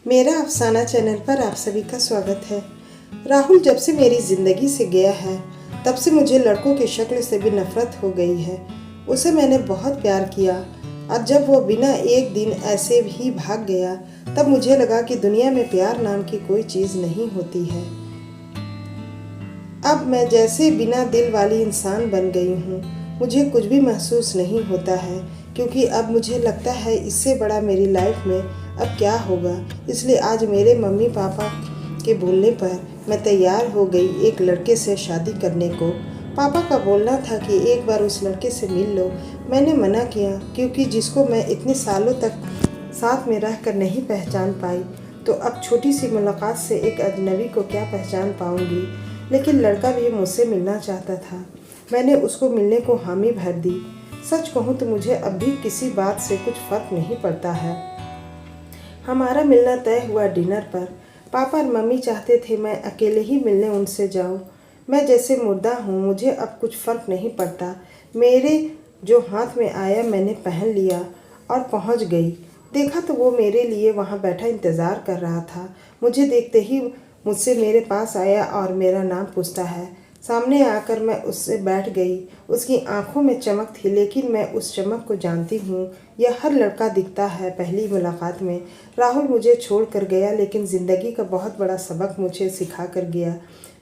मेरा अफसाना चैनल पर आप सभी का स्वागत है। राहुल जब से मेरी ज़िंदगी से गया है तब से मुझे लड़कों की शक्ल से भी नफरत हो गई है। उसे मैंने बहुत प्यार किया और जब वो बिना एक दिन ऐसे ही भाग गया तब मुझे लगा कि दुनिया में प्यार नाम की कोई चीज़ नहीं होती है। अब मैं जैसे बिना दिल वाली इंसान बन गई हूँ। मुझे कुछ भी महसूस नहीं होता है क्योंकि अब मुझे लगता है इससे बड़ा मेरी लाइफ में अब क्या होगा। इसलिए आज मेरे मम्मी पापा के बोलने पर मैं तैयार हो गई एक लड़के से शादी करने को। पापा का बोलना था कि एक बार उस लड़के से मिल लो। मैंने मना किया क्योंकि जिसको मैं इतने सालों तक साथ में रहकर नहीं पहचान पाई तो अब छोटी सी मुलाकात से एक अजनबी को क्या पहचान पाऊंगी। लेकिन लड़का भी मुझसे मिलना चाहता था। मैंने उसको मिलने को हामी भर दी। सच कहूँ तो मुझे अब भी किसी बात से कुछ फर्क नहीं पड़ता है। हमारा मिलना तय हुआ डिनर पर। पापा और मम्मी चाहते थे मैं अकेले ही मिलने उनसे जाऊं। मैं जैसे मुर्दा हूँ, मुझे अब कुछ फर्क नहीं पड़ता। मेरे जो हाथ में आया मैंने पहन लिया और पहुँच गई। देखा तो वो मेरे लिए वहाँ बैठा इंतज़ार कर रहा था। मुझे देखते ही मुझसे मेरे पास आया और मेरा नाम पूछता है। सामने आकर मैं उससे बैठ गई। उसकी आंखों में चमक थी, लेकिन मैं उस चमक को जानती हूँ। यह हर लड़का दिखता है पहली मुलाकात में। राहुल मुझे छोड़ कर गया, लेकिन ज़िंदगी का बहुत बड़ा सबक मुझे सिखा कर गया।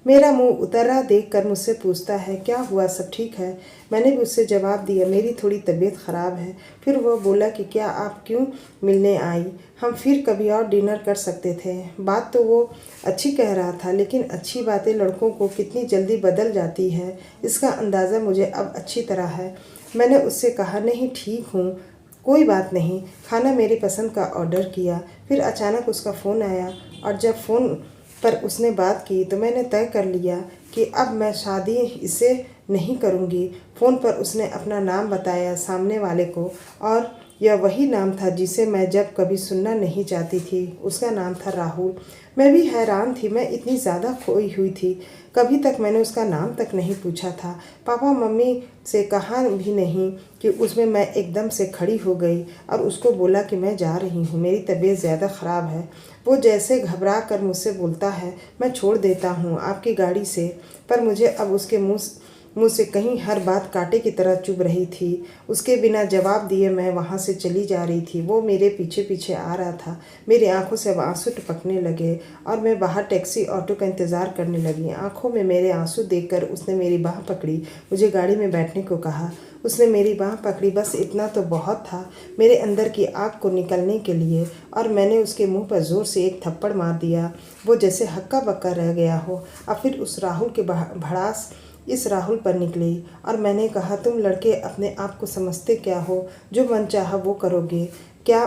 मेरा मुंह उतरा देखकर मुझसे पूछता है, क्या हुआ, सब ठीक है? मैंने भी उससे जवाब दिया, मेरी थोड़ी तबीयत ख़राब है। फिर वह बोला कि क्या आप क्यों मिलने आई? हम फिर कभी और डिनर कर सकते थे। बात तो वो अच्छी कह रहा था, लेकिन अच्छी बातें लड़कों को कितनी जल्दी बदल जाती है इसका अंदाज़ा मुझे अब अच्छी तरह है। मैंने उससे कहा, नहीं ठीक हूँ, कोई बात नहीं। खाना मेरी पसंद का ऑर्डर किया। फिर अचानक उसका फ़ोन आया और जब फ़ोन पर उसने बात की तो मैंने तय कर लिया कि अब मैं शादी इससे नहीं करूँगी। फ़ोन पर उसने अपना नाम बताया सामने वाले को और यह वही नाम था जिसे मैं जब कभी सुनना नहीं चाहती थी। उसका नाम था राहुल। मैं भी हैरान थी, मैं इतनी ज़्यादा खोई हुई थी। कभी तक मैंने उसका नाम तक नहीं पूछा था। पापा मम्मी से कहा भी नहीं कि उसमें मैं एकदम से खड़ी हो गई और उसको बोला कि मैं जा रही हूँ, मेरी तबीयत ज़्यादा ख़राब है। वो जैसे घबरा कर मुझसे बोलता है, मैं छोड़ देता हूँ आपकी गाड़ी से। पर मुझे अब उसके मुँह से कहीं हर बात कांटे की तरह चुभ रही थी। उसके बिना जवाब दिए मैं वहाँ से चली जा रही थी। वो मेरे पीछे पीछे आ रहा था। मेरी आंखों से अब आंसू टपकने लगे और मैं बाहर टैक्सी ऑटो का इंतज़ार करने लगी। आंखों में मेरे आंसू देखकर उसने मेरी बाह पकड़ी, मुझे गाड़ी में बैठने को कहा। उसने मेरी बाह पकड़ी, बस इतना तो बहुत था मेरे अंदर की आग को निकलने के लिए, और मैंने उसके मुंह पर ज़ोर से एक थप्पड़ मार दिया। वो जैसे हक्का बक्का रह गया हो। और फिर उस राहुल के भड़ास इस राहुल पर निकली और मैंने कहा, तुम लड़के अपने आप को समझते क्या हो? जो मन चाहा वो करोगे क्या?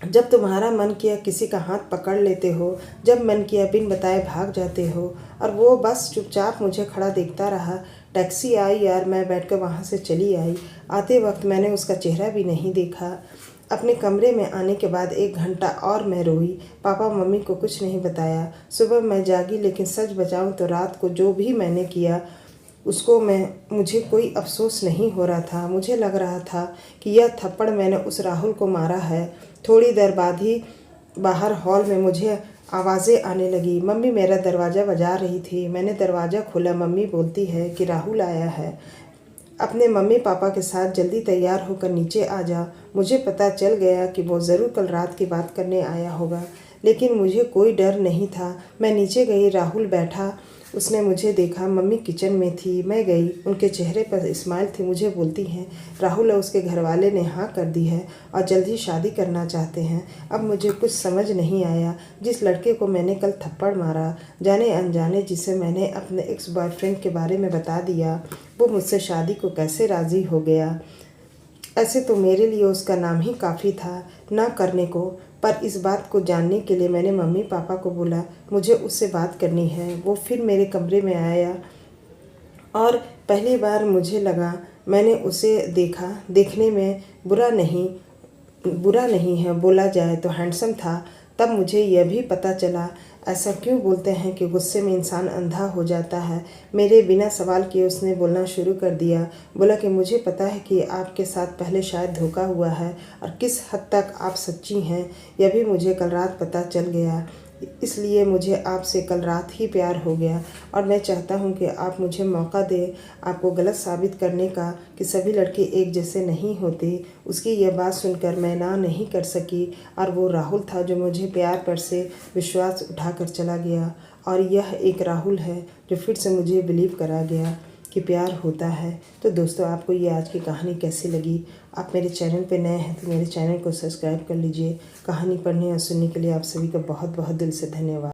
जब तुम्हारा मन किया किसी का हाथ पकड़ लेते हो, जब मन किया बिन बताए भाग जाते हो। और वो बस चुपचाप मुझे खड़ा देखता रहा। टैक्सी आई और मैं बैठकर वहाँ से चली आई। आते वक्त मैंने उसका चेहरा भी नहीं देखा। अपने कमरे में आने के बाद 1 घंटा और मैं रोई। पापा मम्मी को कुछ नहीं बताया। सुबह मैं जागी, लेकिन सच बताऊं तो रात को जो भी मैंने किया उसको मुझे कोई अफसोस नहीं हो रहा था। मुझे लग रहा था कि यह थप्पड़ मैंने उस राहुल को मारा है। थोड़ी देर बाद ही बाहर हॉल में मुझे आवाज़ें आने लगी। मम्मी मेरा दरवाज़ा बजा रही थी। मैंने दरवाज़ा खोला। मम्मी बोलती है कि राहुल आया है, अपने मम्मी पापा के साथ जल्दी तैयार होकर नीचे आ जा। मुझे पता चल गया कि वो ज़रूर कल रात की बात करने आया होगा, लेकिन मुझे कोई डर नहीं था। मैं नीचे गई, राहुल बैठा। उसने मुझे देखा। मम्मी किचन में थी। मैं गई, उनके चेहरे पर स्माइल थी। मुझे बोलती हैं, राहुल और उसके घरवाले ने हाँ कर दी है और जल्द ही शादी करना चाहते हैं। अब मुझे कुछ समझ नहीं आया। जिस लड़के को मैंने कल थप्पड़ मारा, जाने अनजाने जिसे मैंने अपने एक्स बॉयफ्रेंड के बारे में बता दिया, वो मुझसे शादी को कैसे राज़ी हो गया। ऐसे तो मेरे लिए उसका नाम ही काफ़ी था ना करने को, पर इस बात को जानने के लिए मैंने मम्मी पापा को बोला मुझे उससे बात करनी है। वो फिर मेरे कमरे में आया और पहली बार मुझे लगा मैंने उसे देखा। देखने में बुरा नहीं है, बोला जाए तो हैंडसम था। तब मुझे यह भी पता चला ऐसा क्यों बोलते हैं कि गुस्से में इंसान अंधा हो जाता है। मेरे बिना सवाल किए उसने बोलना शुरू कर दिया। बोला कि मुझे पता है कि आपके साथ पहले शायद धोखा हुआ है और किस हद तक आप सच्ची हैं यह भी मुझे कल रात पता चल गया। इसलिए मुझे आपसे कल रात ही प्यार हो गया और मैं चाहता हूँ कि आप मुझे मौका दें आपको गलत साबित करने का कि सभी लड़के एक जैसे नहीं होते। उसकी यह बात सुनकर मैं ना नहीं कर सकी और वो राहुल था जो मुझे प्यार पर से विश्वास उठाकर चला गया। और यह एक राहुल है जो फिर से मुझे बिलीव करा गया कि प्यार होता है। तो दोस्तों, आपको ये आज की कहानी कैसी लगी? आप मेरे चैनल पे नए हैं तो मेरे चैनल को सब्सक्राइब कर लीजिए। कहानी पढ़ने और सुनने के लिए आप सभी का बहुत बहुत दिल से धन्यवाद।